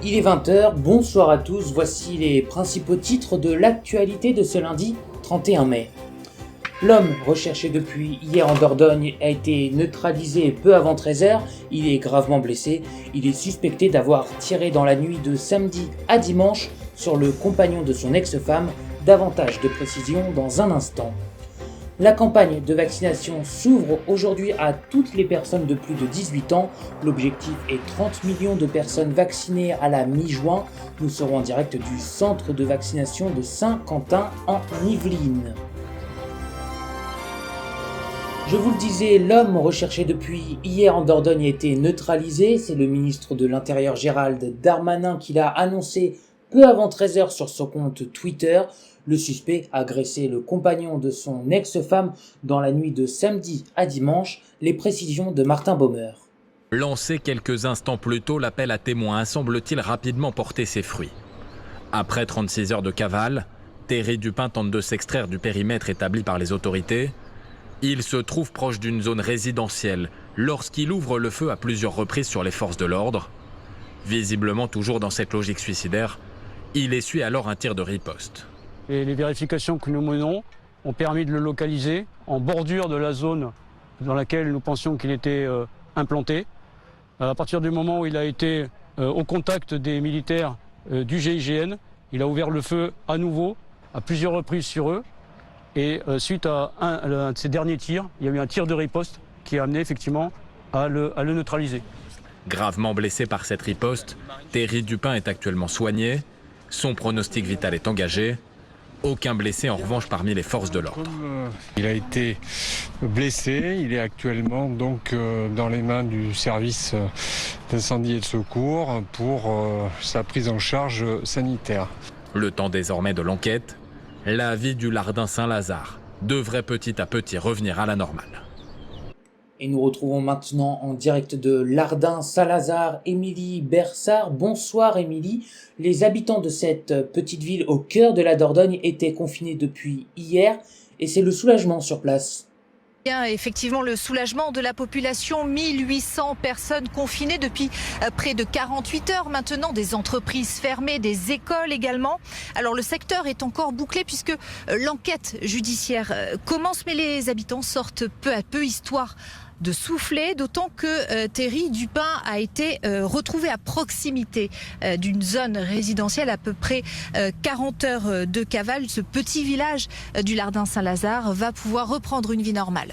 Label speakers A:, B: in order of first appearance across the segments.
A: Il est 20h, bonsoir à tous, voici les principaux titres de l'actualité de ce lundi 31 mai. L'homme recherché depuis hier en Dordogne a été neutralisé peu avant 13h, il est gravement blessé, il est suspecté d'avoir tiré dans la nuit de samedi à dimanche sur le compagnon de son ex-femme, davantage de précisions dans un instant. La campagne de vaccination s'ouvre aujourd'hui à toutes les personnes de plus de 18 ans. L'objectif est 30 millions de personnes vaccinées à la mi-juin. Nous serons en direct du centre de vaccination de Saint-Quentin en Yvelines. Je vous le disais, l'homme recherché depuis hier en Dordogne a été neutralisé. C'est le ministre de l'Intérieur Gérald Darmanin qui l'a annoncé peu avant 13h sur son compte Twitter. Le suspect a agressé le compagnon de son ex-femme dans la nuit de samedi à dimanche. Les précisions de Martin Baumer.
B: Lancé quelques instants plus tôt, l'appel à témoins a semble-t-il rapidement porté ses fruits. Après 36 heures de cavale, Thierry Dupin tente de s'extraire du périmètre établi par les autorités. Il se trouve proche d'une zone résidentielle lorsqu'il ouvre le feu à plusieurs reprises sur les forces de l'ordre. Visiblement toujours dans cette logique suicidaire, il essuie alors un tir de riposte.
C: Et les vérifications que nous menons ont permis de le localiser en bordure de la zone dans laquelle nous pensions qu'il était implanté. À partir du moment où il a été au contact des militaires du GIGN, il a ouvert le feu à nouveau, à plusieurs reprises sur eux. Et suite à un de ces derniers tirs, il y a eu un tir de riposte qui a amené effectivement à le neutraliser.
B: Gravement blessé par cette riposte, Thierry Dupin est actuellement soigné. Son pronostic vital est engagé. Aucun blessé en revanche parmi les forces de l'ordre.
D: Il a été blessé, il est actuellement donc dans les mains du service d'incendie et de secours pour sa prise en charge sanitaire.
B: Le temps désormais de l'enquête, la vie du Lardin Saint-Lazare devrait petit à petit revenir à la normale.
A: Et nous retrouvons maintenant en direct de Lardin Saint-Lazare Émilie Bersard. Bonsoir Émilie. Les habitants de cette petite ville au cœur de la Dordogne étaient confinés depuis hier et c'est le soulagement sur place.
E: Bien, effectivement, le soulagement de la population, 1800 personnes confinées depuis près de 48 heures maintenant, des entreprises fermées, des écoles également. Alors le secteur est encore bouclé puisque l'enquête judiciaire commence, mais les habitants sortent peu à peu, histoire de souffler, d'autant que Thierry Dupin a été retrouvé à proximité d'une zone résidentielle, à peu près 40 heures de cavale. Ce petit village du Lardin Saint-Lazare va pouvoir reprendre une vie normale.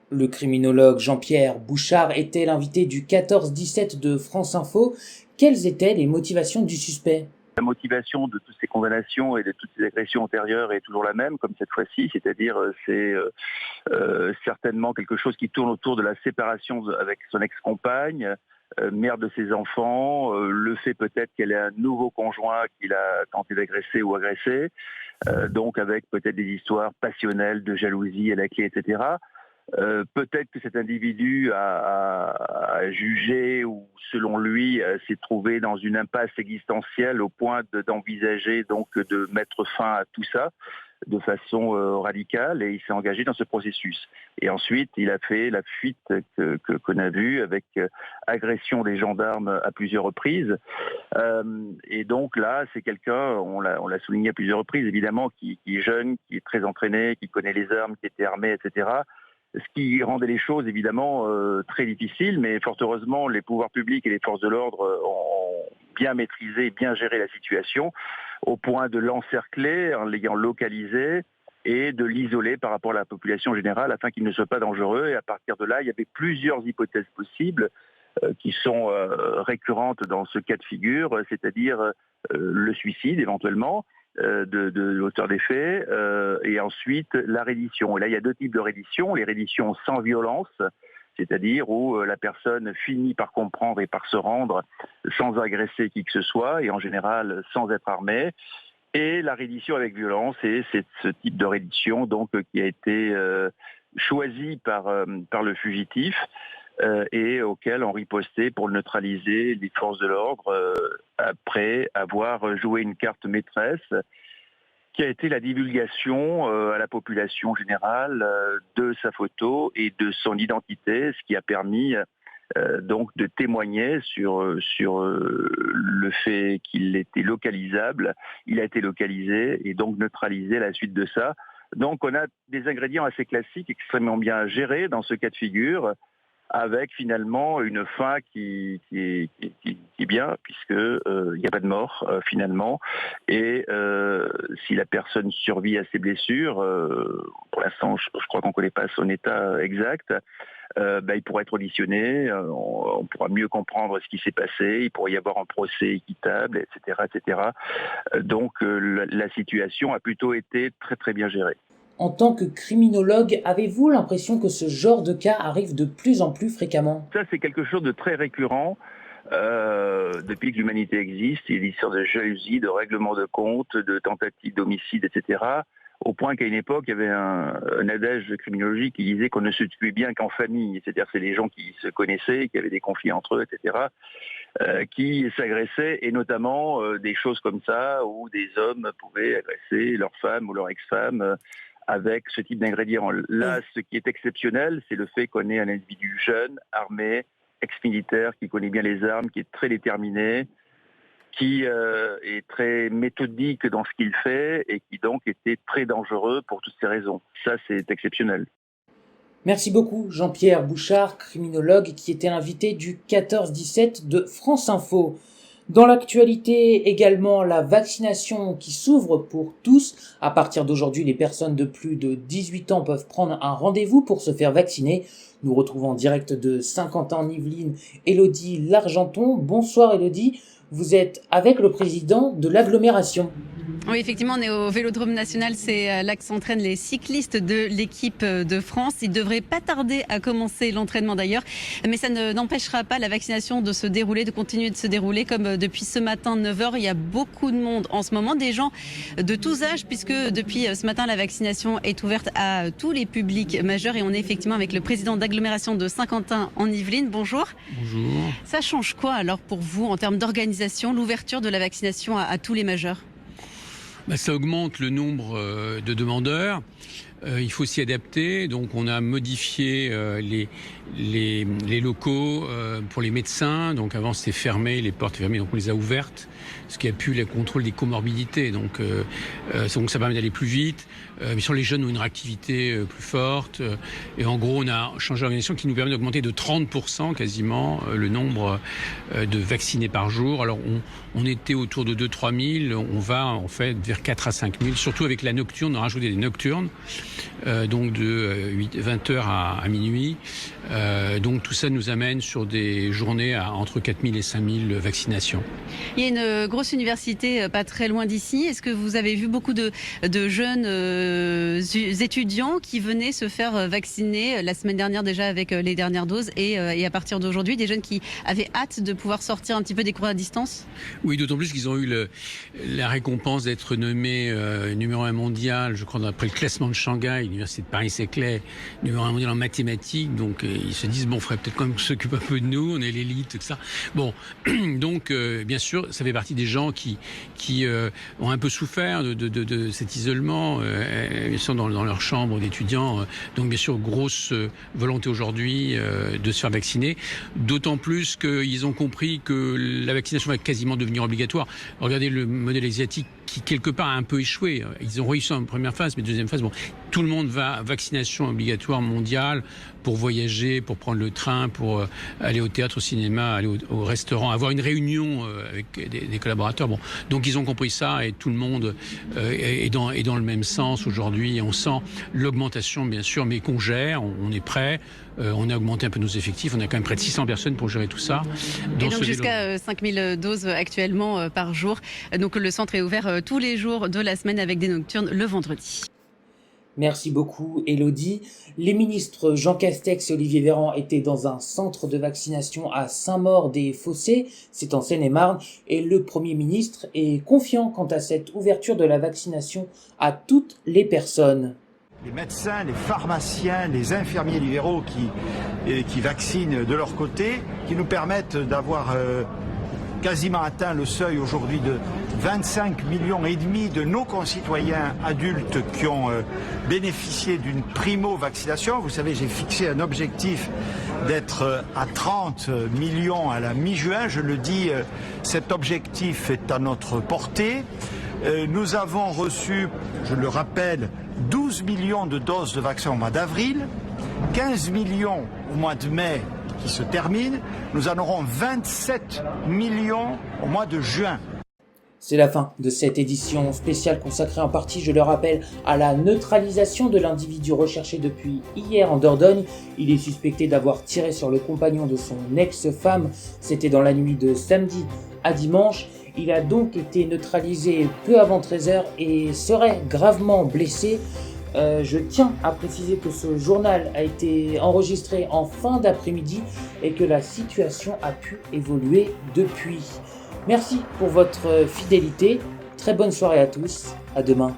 A: Le criminologue Jean-Pierre Bouchard était l'invité du 14-17 de France Info. Quelles étaient les motivations du suspect ?
F: La motivation de toutes ces condamnations et de toutes ces agressions antérieures est toujours la même, comme cette fois-ci, c'est-à-dire c'est certainement quelque chose qui tourne autour de la séparation avec son ex-compagne, mère de ses enfants, le fait peut-être qu'elle ait un nouveau conjoint qu'il a tenté d'agresser ou agresser, donc avec peut-être des histoires passionnelles de jalousie à la clé, etc. Peut-être que cet individu a jugé ou selon lui s'est trouvé dans une impasse existentielle au point d'envisager donc de mettre fin à tout ça de façon radicale et il s'est engagé dans ce processus. Et ensuite, il a fait la fuite qu'on a vue avec agression des gendarmes à plusieurs reprises. Et donc là, c'est quelqu'un, on l'a souligné à plusieurs reprises, évidemment, qui est jeune, qui est très entraîné, qui connaît les armes, qui était armé, etc., ce qui rendait les choses évidemment très difficiles, mais fort heureusement, les pouvoirs publics et les forces de l'ordre ont bien maîtrisé, bien géré la situation, au point de l'encercler en l'ayant localisé et de l'isoler par rapport à la population générale afin qu'il ne soit pas dangereux. Et à partir de là, il y avait plusieurs hypothèses possibles qui sont récurrentes dans ce cas de figure, c'est-à-dire le suicide éventuellement, de l'auteur des faits, et ensuite la reddition. Et là, il y a deux types de reddition. Les redditions sans violence, c'est-à-dire où la personne finit par comprendre et par se rendre sans agresser qui que ce soit, et en général sans être armée. Et la reddition avec violence, et c'est ce type de reddition donc, qui a été choisi par le fugitif, et auquel ont riposté pour le neutraliser les forces de l'ordre après avoir joué une carte maîtresse qui a été la divulgation à la population générale de sa photo et de son identité, ce qui a permis donc de témoigner sur le fait qu'il était localisable. Il a été localisé et donc neutralisé à la suite de ça. Donc on a des ingrédients assez classiques, extrêmement bien gérés dans ce cas de figure, avec finalement une fin qui est bien, puisque il n'y a pas de mort finalement. Et si la personne survit à ses blessures, pour l'instant je crois qu'on ne connaît pas son état exact, il pourra être auditionné, on pourra mieux comprendre ce qui s'est passé, il pourrait y avoir un procès équitable, etc. etc. Donc la situation a plutôt été très très bien gérée.
A: En tant que criminologue, avez-vous l'impression que ce genre de cas arrive de plus en plus fréquemment?
F: Ça, c'est quelque chose de très récurrent. Depuis que l'humanité existe, il y a des histoires de jalousie, de règlement de compte, de tentatives d'homicide, etc. Au point qu'à une époque, il y avait un adage criminologique qui disait qu'on ne se tuait bien qu'en famille. C'est-à-dire c'est les gens qui se connaissaient, qui avaient des conflits entre eux, etc., qui s'agressaient, et notamment des choses comme ça, où des hommes pouvaient agresser leur femme ou leur ex-femme avec ce type d'ingrédients. Là, ce qui est exceptionnel, c'est le fait qu'on ait un individu jeune, armé, ex-militaire, qui connaît bien les armes, qui est très déterminé, qui est très méthodique dans ce qu'il fait et qui donc était très dangereux pour toutes ces raisons. Ça, c'est exceptionnel.
A: Merci beaucoup Jean-Pierre Bouchard, criminologue, qui était l'invité du 14-17 de France Info. Dans l'actualité également, la vaccination qui s'ouvre pour tous. À partir d'aujourd'hui, les personnes de plus de 18 ans peuvent prendre un rendez-vous pour se faire vacciner. Nous retrouvons en direct de Saint-Quentin-en-Yvelines Élodie Largenton. Bonsoir Élodie, vous êtes avec le président de l'agglomération.
G: Oui, effectivement, on est au Vélodrome National, c'est là que s'entraînent les cyclistes de l'équipe de France. Il ne devrait pas tarder à commencer l'entraînement d'ailleurs, mais ça n'empêchera pas la vaccination de se dérouler, de continuer de se dérouler comme depuis ce matin 9h. Il y a beaucoup de monde en ce moment, des gens de tous âges, puisque depuis ce matin, la vaccination est ouverte à tous les publics majeurs et on est effectivement avec le président d'agglomération de Saint-Quentin-en-Yvelines. Bonjour.
H: Bonjour.
G: Ça change quoi alors pour vous en termes d'organisation, l'ouverture de la vaccination à tous les majeurs ?
H: Ça augmente le nombre de demandeurs. Il faut s'y adapter. Donc on a modifié les locaux pour les médecins. Donc avant c'était fermé, les portes fermées, donc on les a ouvertes. Ce qui a pu le contrôle des comorbidités. Donc ça permet d'aller plus vite. Bien sûr, les jeunes ont une réactivité plus forte. Et en gros, on a changé l'organisation qui nous permet d'augmenter de 30% quasiment le nombre de vaccinés par jour. Alors on était autour de 2-3 000. On va en fait vers 4 à 5 000. Surtout avec la nocturne, on a rajouté des nocturnes. Donc de 20h à minuit. Donc tout ça nous amène sur des journées à entre 4 000 et 5 000 vaccinations.
G: Il y a une grosse université pas très loin d'ici. Est-ce que vous avez vu beaucoup de jeunes étudiants qui venaient se faire vacciner la semaine dernière déjà avec les dernières doses et à partir d'aujourd'hui, des jeunes qui avaient hâte de pouvoir sortir un petit peu des cours à distance?
H: Oui, d'autant plus qu'ils ont eu la récompense d'être nommés numéro 1 mondial, je crois, après le classement de Shanghai, l'université de Paris-Saclay, numéro 1 mondial en mathématiques. Donc ils se disent, bon, il faudrait peut-être quand même s'occuper un peu de nous, on est l'élite, tout ça. Bon, donc bien sûr, ça fait partie des gens qui ont un peu souffert de cet isolement, ils sont dans leur chambre d'étudiants. Donc bien sûr, grosse volonté aujourd'hui de se faire vacciner. D'autant plus qu'ils ont compris que la vaccination va quasiment devenir obligatoire. Regardez le modèle asiatique qui quelque part a un peu échoué. Ils ont réussi en première phase, mais deuxième phase, bon, tout le monde va vaccination obligatoire mondiale pour voyager, pour prendre le train, pour aller au théâtre, au cinéma, aller au restaurant, avoir une réunion avec des collaborateurs. Bon, donc ils ont compris ça et tout le monde est dans le même sens aujourd'hui. On sent l'augmentation, bien sûr, mais qu'on gère, on est prêt. On a augmenté un peu nos effectifs. On a quand même près de 600 personnes pour gérer tout ça.
G: Et donc jusqu'à 5000 doses actuellement par jour. Donc le centre est ouvert tous les jours de la semaine avec des nocturnes le vendredi.
A: Merci beaucoup Élodie. Les ministres Jean Castex et Olivier Véran étaient dans un centre de vaccination à Saint-Maur-des-Fossés, c'est en Seine-et-Marne, et le Premier ministre est confiant quant à cette ouverture de la vaccination à toutes les personnes.
I: Les médecins, les pharmaciens, les infirmiers libéraux qui vaccinent de leur côté, qui nous permettent d'avoir quasiment atteint le seuil aujourd'hui de 25 millions et demi de nos concitoyens adultes qui ont bénéficié d'une primo-vaccination. Vous savez, j'ai fixé un objectif d'être à 30 millions à la mi-juin. Je le dis, cet objectif est à notre portée. Nous avons reçu, je le rappelle, 12 millions de doses de vaccin au mois d'avril, 15 millions au mois de mai qui se termine. Nous en aurons 27 millions au mois de juin.
A: C'est la fin de cette édition spéciale consacrée en partie, je le rappelle, à la neutralisation de l'individu recherché depuis hier en Dordogne. Il est suspecté d'avoir tiré sur le compagnon de son ex-femme. C'était dans la nuit de samedi à dimanche. Il a donc été neutralisé peu avant 13h et serait gravement blessé. Je tiens à préciser que ce journal a été enregistré en fin d'après-midi et que la situation a pu évoluer depuis. Merci pour votre fidélité. Très bonne soirée à tous. À demain.